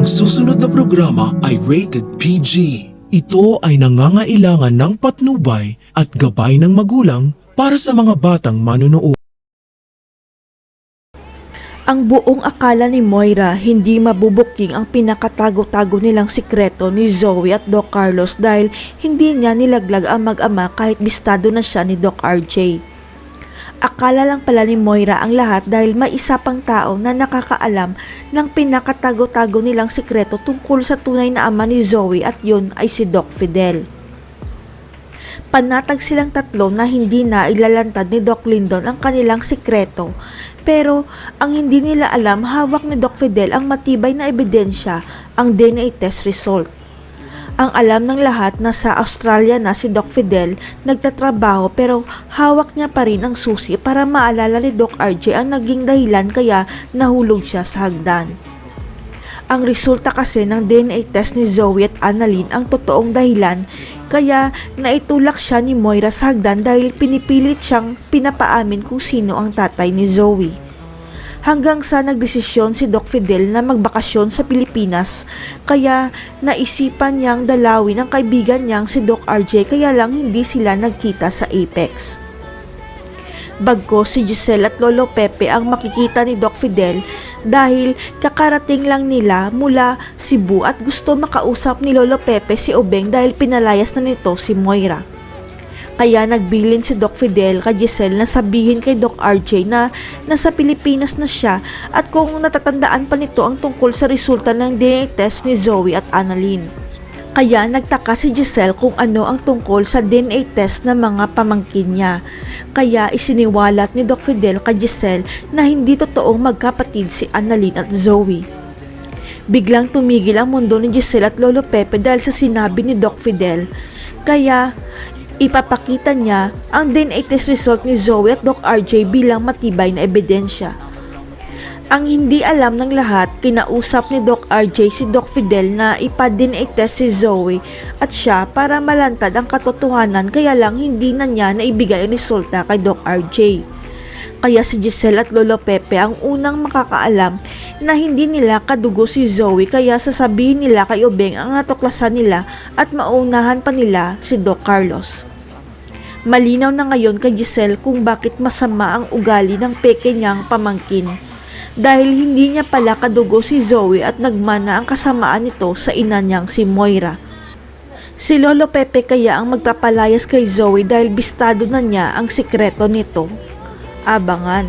susunod na programa ay rated PG. Ito ay nangangailangan ng patnubay at gabay ng magulang para sa mga batang manonood. Ang buong akala ni Moira hindi mabubuking ang pinakatago-tago nilang sikreto ni Zoe at Doc Carlos dahil hindi niya nilaglag ang mag-ama kahit bistado na siya ni Doc RJ. Akala lang pala ni Moira ang lahat dahil may isa pang tao na nakakaalam ng pinakatago-tago nilang sikreto tungkol sa tunay na ama ni Zoe at yun ay si Doc Fidel. Panatag silang tatlo na hindi na ilalantad ni Doc Lyndon ang kanilang sikreto, pero ang hindi nila alam hawak ni Doc Fidel ang matibay na ebidensya, ang DNA test result. Ang alam ng lahat na sa Australia na si Doc Fidel nagtatrabaho pero hawak niya pa rin ang susi para maalala ni Doc RJ ang naging dahilan kaya nahulog siya sa hagdan. Ang resulta kasi ng DNA test ni Zoe at Annalyn ang totoong dahilan kaya naitulak siya ni Moira sa hagdan dahil pinipilit siyang pinapaamin kung sino ang tatay ni Zoe. Hanggang sa nagdesisyon si Doc Fidel na magbakasyon sa Pilipinas kaya naisipan niyang dalawin ang kaibigan niyang si Doc RJ kaya lang hindi sila nagkita sa Apex. Bagkus si Giselle at Lolo Pepe ang makikita ni Doc Fidel dahil kakarating lang nila mula Cebu at gusto makausap ni Lolo Pepe si Obeng dahil pinalayas na nito si Moira. Kaya nagbilin si Doc Fidel kay Giselle na sabihin kay Doc RJ na nasa Pilipinas na siya at kung natatandaan pa nito ang tungkol sa resulta ng DNA test ni Zoe at Annalyn. Kaya nagtaka si Giselle kung ano ang tungkol sa DNA test ng mga pamangkin niya. Kaya isiniwalat ni Doc Fidel kay Giselle na hindi totoong magkapatid si Annalyn at Zoe. Biglang tumigil ang mundo ni Giselle at Lolo Pepe dahil sa sinabi ni Doc Fidel. Kaya ipapakita niya ang DNA test result ni Zoe at Doc RJ bilang matibay na ebidensya. Ang hindi alam ng lahat, kinausap ni Doc RJ si Doc Fidel na ipa-DNA test si Zoe at siya para malantad ang katotohanan kaya lang hindi na niya naibigay ang resulta kay Doc RJ. Kaya si Giselle at Lolo Pepe ang unang makakaalam na hindi nila kadugo si Zoe kaya sasabihin nila kay Obeng ang natuklasan nila at maunahan pa nila si Doc Carlos. Malinaw na ngayon kay Giselle kung bakit masama ang ugali ng peke niyang pamangkin. Dahil hindi niya pala kadugo si Zoe at nagmana ang kasamaan nito sa ina niyang si Moira. Si Lolo Pepe kaya ang magpapalayas kay Zoe dahil bistado na niya ang sikreto nito. Abangan.